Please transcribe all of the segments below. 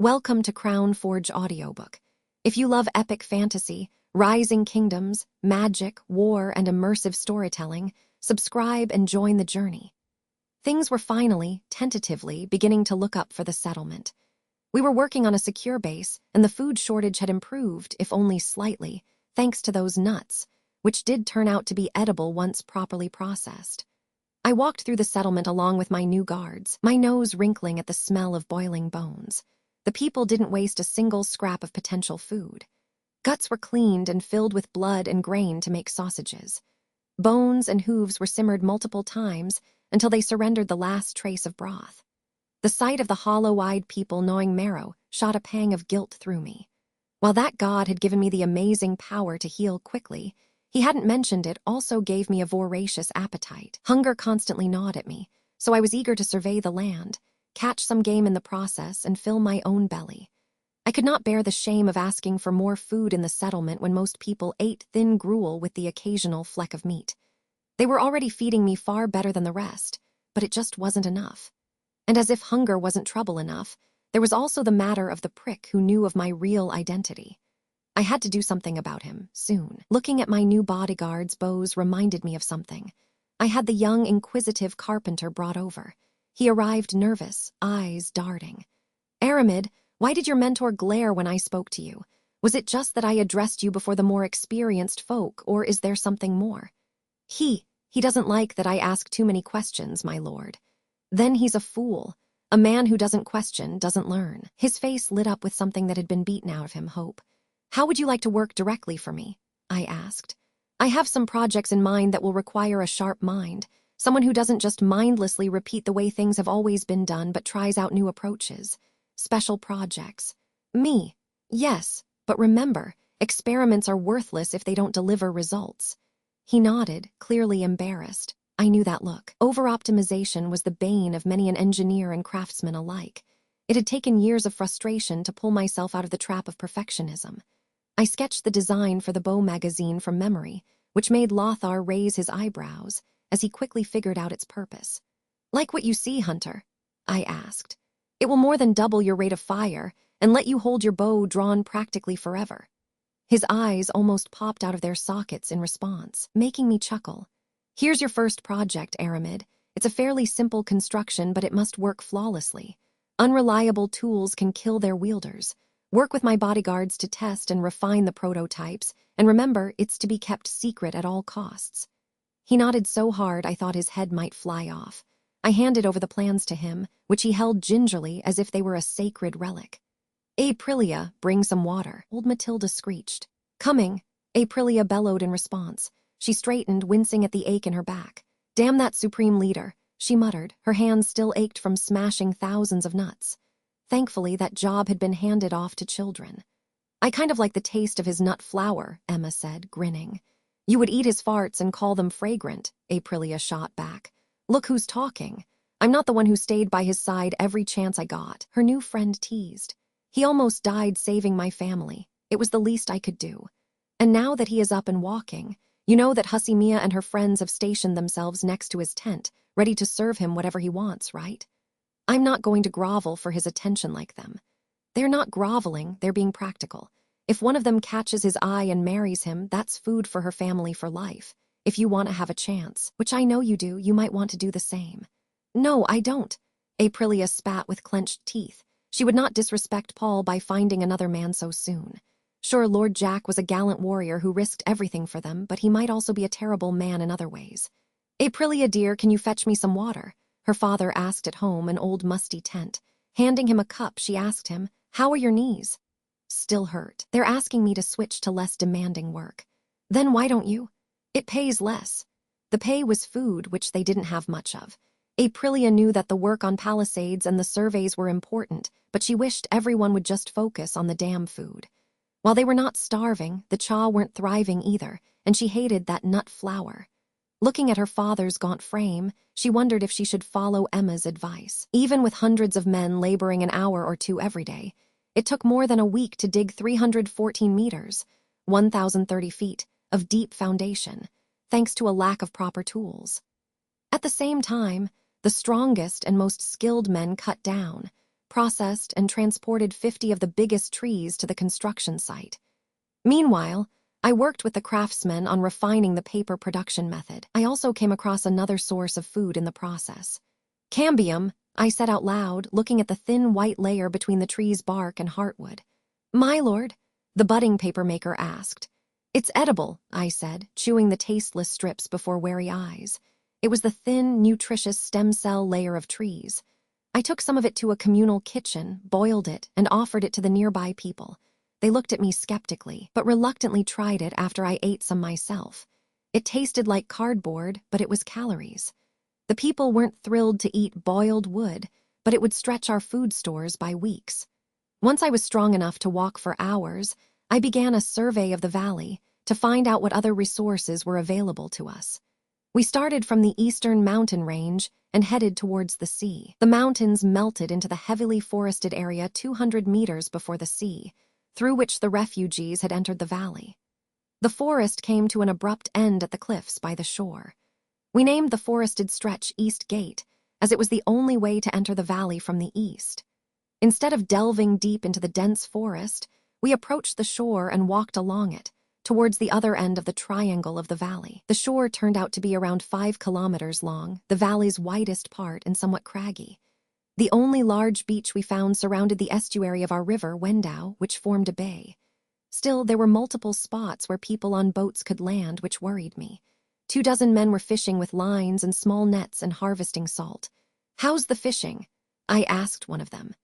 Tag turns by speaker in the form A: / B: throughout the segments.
A: Welcome to Crown Forge audiobook. If you love epic fantasy, rising kingdoms, magic, war, and immersive storytelling, subscribe and join the journey. Things were finally, tentatively, beginning to look up for the settlement. We were working on a secure base, and the food shortage had improved, if only slightly, thanks to those nuts, which did turn out to be edible once properly processed. I walked through the settlement along with my new guards, my nose wrinkling at the smell of boiling bones. The people didn't waste a single scrap of potential food. Guts were cleaned and filled with blood and grain to make sausages. Bones and hooves were simmered multiple times until they surrendered the last trace of broth. The sight of the hollow-eyed people gnawing marrow shot a pang of guilt through me. While that god had given me the amazing power to heal quickly, he hadn't mentioned it also gave me a voracious appetite. Hunger constantly gnawed at me, so I was eager to survey the land, catch some game in the process, and fill my own belly. I could not bear the shame of asking for more food in the settlement when most people ate thin gruel with the occasional fleck of meat. They were already feeding me far better than the rest, but it just wasn't enough. And as if hunger wasn't trouble enough, there was also the matter of the prick who knew of my real identity. I had to do something about him, soon. Looking at my new bodyguard's bows reminded me of something. I had the young, inquisitive carpenter brought over. He arrived nervous, eyes darting. "Aramid, why did your mentor glare when I spoke to you? Was it just that I addressed you before the more experienced folk, or is there something more?" He doesn't like that I ask too many questions, my lord." "Then he's a fool. A man who doesn't question doesn't learn." His face lit up with something that had been beaten out of him, hope. "How would you like to work directly for me?" I asked. "I have some projects in mind that will require a sharp mind, someone who doesn't just mindlessly repeat the way things have always been done but tries out new approaches. Special projects." "Me? Yes, but remember, experiments are worthless if they don't deliver results." He nodded, clearly embarrassed. I knew that look. Over-optimization was the bane of many an engineer and craftsman alike. It had taken years of frustration to pull myself out of the trap of perfectionism. I sketched the design for the bow magazine from memory, which made Lothar raise his eyebrows as he quickly figured out its purpose. "Like what you see, Hunter?" I asked. "It will more than double your rate of fire and let you hold your bow drawn practically forever." His eyes almost popped out of their sockets in response, making me chuckle. "Here's your first project, Aramid. It's a fairly simple construction, but it must work flawlessly. Unreliable tools can kill their wielders. Work with my bodyguards to test and refine the prototypes, and remember, it's to be kept secret at all costs." He nodded so hard I thought his head might fly off. I handed over the plans to him, which he held gingerly as if they were a sacred relic. "Aprilia, bring some water," old Matilda screeched. "Coming," Aprilia bellowed in response. She straightened, wincing at the ache in her back. "Damn that supreme leader," she muttered. Her hands still ached from smashing thousands of nuts. Thankfully, that job had been handed off to children. "I kind of like the taste of his nut flour," Emma said, grinning. "You would eat his farts and call them fragrant," Aprilia shot back. "Look who's talking. I'm not the one who stayed by his side every chance I got," her new friend teased. "He almost died saving my family. It was the least I could do. And now that he is up and walking, you know that Hussy Mia and her friends have stationed themselves next to his tent, ready to serve him whatever he wants, right? I'm not going to grovel for his attention like them. They're not groveling, they're being practical. If one of them catches his eye and marries him, that's food for her family for life. If you want to have a chance, which I know you do, you might want to do the same." "No, I don't." Aprilia spat with clenched teeth. She would not disrespect Paul by finding another man so soon. Sure, Lord Jack was a gallant warrior who risked everything for them, but he might also be a terrible man in other ways. "Aprilia, dear, can you fetch me some water?" her father asked at home, an old musty tent. Handing him a cup, she asked him, "How are your knees?" "Still hurt. They're asking me to switch to less demanding work." "Then why don't you?" "It pays less." The pay was food, which they didn't have much of. Aprilia knew that the work on Palisades and the surveys were important, but she wished everyone would just focus on the damn food. While they were not starving, the Cha weren't thriving either, and she hated that nut flour. Looking at her father's gaunt frame, she wondered if she should follow Emma's advice. Even with hundreds of men laboring an hour or two every day, it took more than a week to dig 314 meters, 1,030 feet, of deep foundation, thanks to a lack of proper tools. At the same time, the strongest and most skilled men cut down, processed, and transported 50 of the biggest trees to the construction site. Meanwhile, I worked with the craftsmen on refining the paper production method. I also came across another source of food in the process. Cambium, I said out loud, looking at the thin white layer between the tree's bark and heartwood. My lord, the budding papermaker asked. It's edible, I said, chewing the tasteless strips before wary eyes. It was the thin, nutritious stem cell layer of trees. I took some of it to a communal kitchen, boiled it, and offered it to the nearby people. They looked at me skeptically, but reluctantly tried it after I ate some myself. It tasted like cardboard, but it was calories. The people weren't thrilled to eat boiled wood, but it would stretch our food stores by weeks. Once I was strong enough to walk for hours, I began a survey of the valley to find out what other resources were available to us. We started from the eastern mountain range and headed towards the sea. The mountains melted into the heavily forested area 200 meters before the sea, through which the refugees had entered the valley. The forest came to an abrupt end at the cliffs by the shore. We named the forested stretch East Gate, as it was the only way to enter the valley from the east. Instead of delving deep into the dense forest, we approached the shore and walked along it, towards the other end of the triangle of the valley. The shore turned out to be around 5 kilometers long, the valley's widest part and somewhat craggy. The only large beach we found surrounded the estuary of our river, Wendau, which formed a bay. Still, there were multiple spots where people on boats could land, which worried me. 24 men were fishing with lines and small nets and harvesting salt. How's the fishing? I asked one of them.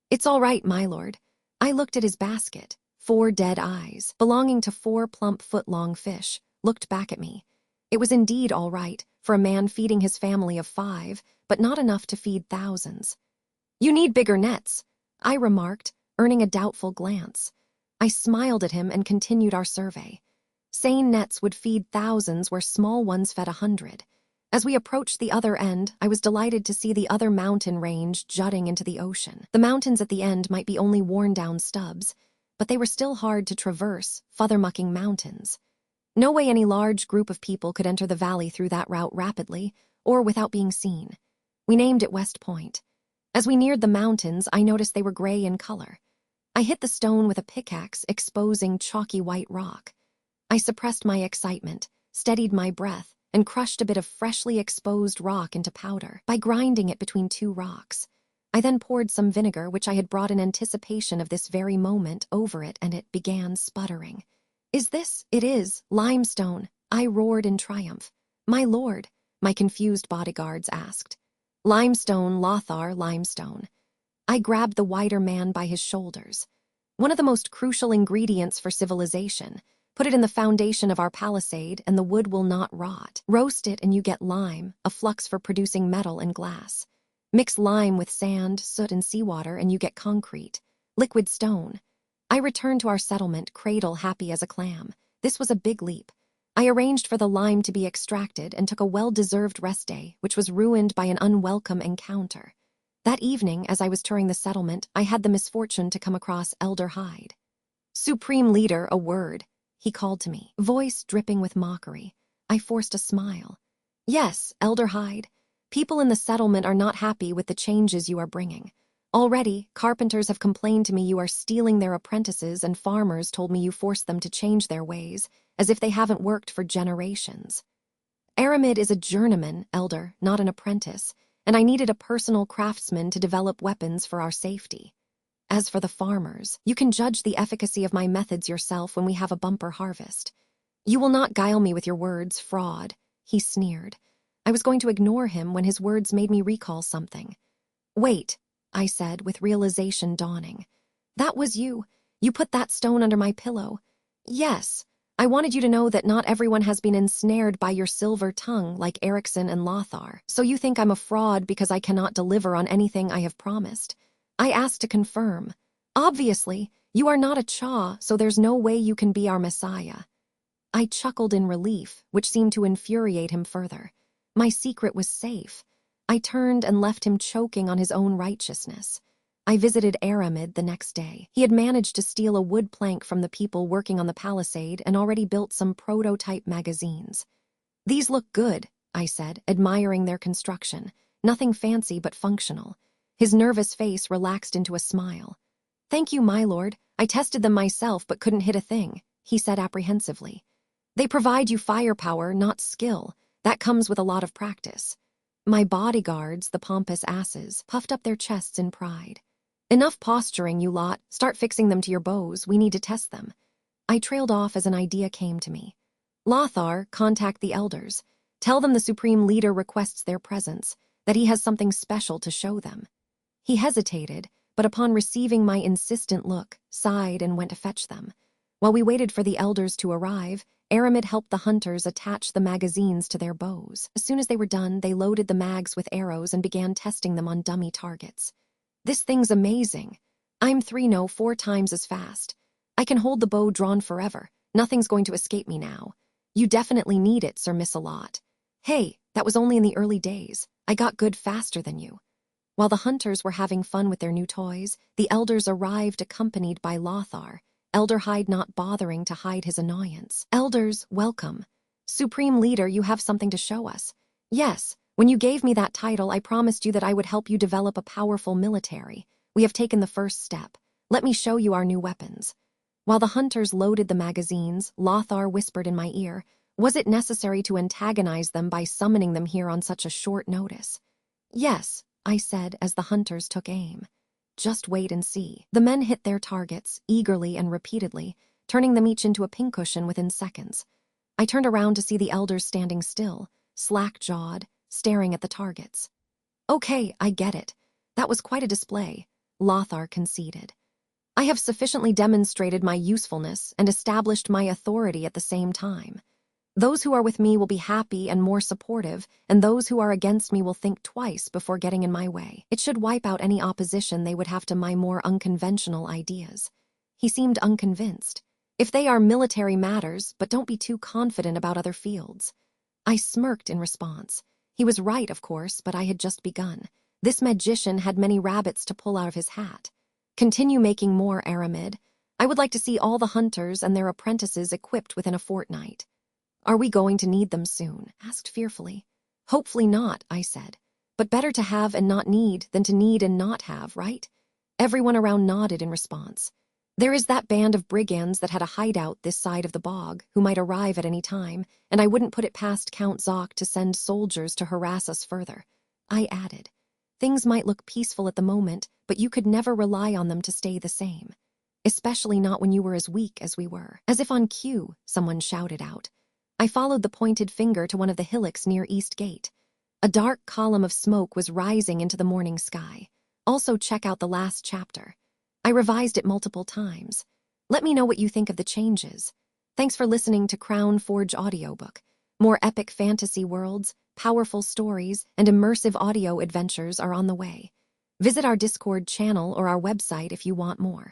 A: It's all right, my lord. I looked at his basket. 4 dead eyes, belonging to 4 plump foot-long fish, looked back at me. It was indeed all right for a man feeding his family of 5, but not enough to feed thousands. You need bigger nets, I remarked, earning a doubtful glance. I smiled at him and continued our survey. Seine nets would feed thousands where small ones fed 100. As we approached the other end, I was delighted to see the other mountain range jutting into the ocean. The mountains at the end might be only worn-down stubs, but they were still hard to traverse, futhermucking mountains. No way any large group of people could enter the valley through that route rapidly, or without being seen. We named it West Point. As we neared the mountains, I noticed they were gray in color. I hit the stone with a pickaxe, exposing chalky white rock. I suppressed my excitement, steadied my breath, and crushed a bit of freshly exposed rock into powder by grinding it between 2 rocks. I then poured some vinegar, which I had brought in anticipation of this very moment, over it, and it began sputtering. Is this? It is. Limestone, I roared in triumph. My lord, my confused bodyguards asked. Limestone, Lothar, limestone. I grabbed the whiter man by his shoulders. One of the most crucial ingredients for civilization. Put it in the foundation of our palisade, and the wood will not rot. Roast it, and you get lime, a flux for producing metal and glass. Mix lime with sand, soot, and seawater, and you get concrete. Liquid stone. I returned to our settlement, cradle happy as a clam. This was a big leap. I arranged for the lime to be extracted and took a well-deserved rest day, which was ruined by an unwelcome encounter. That evening, as I was touring the settlement, I had the misfortune to come across Elder Hyde. Supreme Leader, a word, he called to me, voice dripping with mockery. I forced a smile. Yes, Elder Hyde. People in the settlement are not happy with the changes you are bringing. Already, carpenters have complained to me you are stealing their apprentices, and farmers told me you forced them to change their ways, as if they haven't worked for generations. Aramid is a journeyman, Elder, not an apprentice, and I needed a personal craftsman to develop weapons for our safety. As for the farmers, you can judge the efficacy of my methods yourself when we have a bumper harvest. You will not guile me with your words, fraud, he sneered. I was going to ignore him when his words made me recall something. Wait, I said, with realization dawning. That was you. You put that stone under my pillow. Yes, I wanted you to know that not everyone has been ensnared by your silver tongue like Erickson and Lothar. So you think I'm a fraud because I cannot deliver on anything I have promised. I asked to confirm. Obviously, you are not a Cha, so there's no way you can be our Messiah. I chuckled in relief, which seemed to infuriate him further. My secret was safe. I turned and left him choking on his own righteousness. I visited Aramid the next day. He had managed to steal a wood plank from the people working on the palisade and already built some prototype magazines. These look good, I said, admiring their construction. Nothing fancy but functional. His nervous face relaxed into a smile. "Thank you, my lord. I tested them myself but couldn't hit a thing," he said apprehensively. "They provide you firepower, not skill. That comes with a lot of practice." My bodyguards, the pompous asses, puffed up their chests in pride. "Enough posturing, you lot. Start fixing them to your bows. We need to test them." I trailed off as an idea came to me. "Lothar, contact the elders. Tell them the Supreme Leader requests their presence, that he has something special to show them." He hesitated, but upon receiving my insistent look, sighed and went to fetch them. While we waited for the elders to arrive, Aramid helped the hunters attach the magazines to their bows. As soon as they were done, they loaded the mags with arrows and began testing them on dummy targets. "This thing's amazing. I'm 4 times as fast. I can hold the bow drawn forever. Nothing's going to escape me now. You definitely need it, Sir Miss-a-Lot. Hey, that was only in the early days. I got good faster than you." While the hunters were having fun with their new toys, the elders arrived accompanied by Lothar, Elderhide not bothering to hide his annoyance. "Elders, welcome. Supreme Leader, you have something to show us." "Yes, when you gave me that title, I promised you that I would help you develop a powerful military. We have taken the first step. Let me show you our new weapons." While the hunters loaded the magazines, Lothar whispered in my ear, "Was it necessary to antagonize them by summoning them here on such a short notice?" "Yes," I said as the hunters took aim. "Just wait and see." The men hit their targets, eagerly and repeatedly, turning them each into a pincushion within seconds. I turned around to see the elders standing still, slack-jawed, staring at the targets. "Okay, I get it. That was quite a display," Lothar conceded. "I have sufficiently demonstrated my usefulness and established my authority at the same time. Those who are with me will be happy and more supportive, and those who are against me will think twice before getting in my way. It should wipe out any opposition they would have to my more unconventional ideas." He seemed unconvinced. "If they are military matters, but don't be too confident about other fields." I smirked in response. He was right, of course, but I had just begun. This magician had many rabbits to pull out of his hat. "Continue making more, Aramid. I would like to see all the hunters and their apprentices equipped within a fortnight." "Are we going to need them soon?" asked fearfully. "Hopefully not," I said. "But better to have and not need than to need and not have, right?" Everyone around nodded in response. "There is that band of brigands that had a hideout this side of the bog, who might arrive at any time, and I wouldn't put it past Count Zoc to send soldiers to harass us further." I added, "Things might look peaceful at the moment, but you could never rely on them to stay the same. Especially not when you were as weak as we were." As if on cue, someone shouted out. I followed the pointed finger to one of the hillocks near East Gate. A dark column of smoke was rising into the morning sky. Also check out the last chapter. I revised it multiple times. Let me know what you think of the changes. Thanks for listening to Crown Forge audiobook. More epic fantasy worlds, powerful stories, and immersive audio adventures are on the way. Visit our Discord channel or our website if you want more.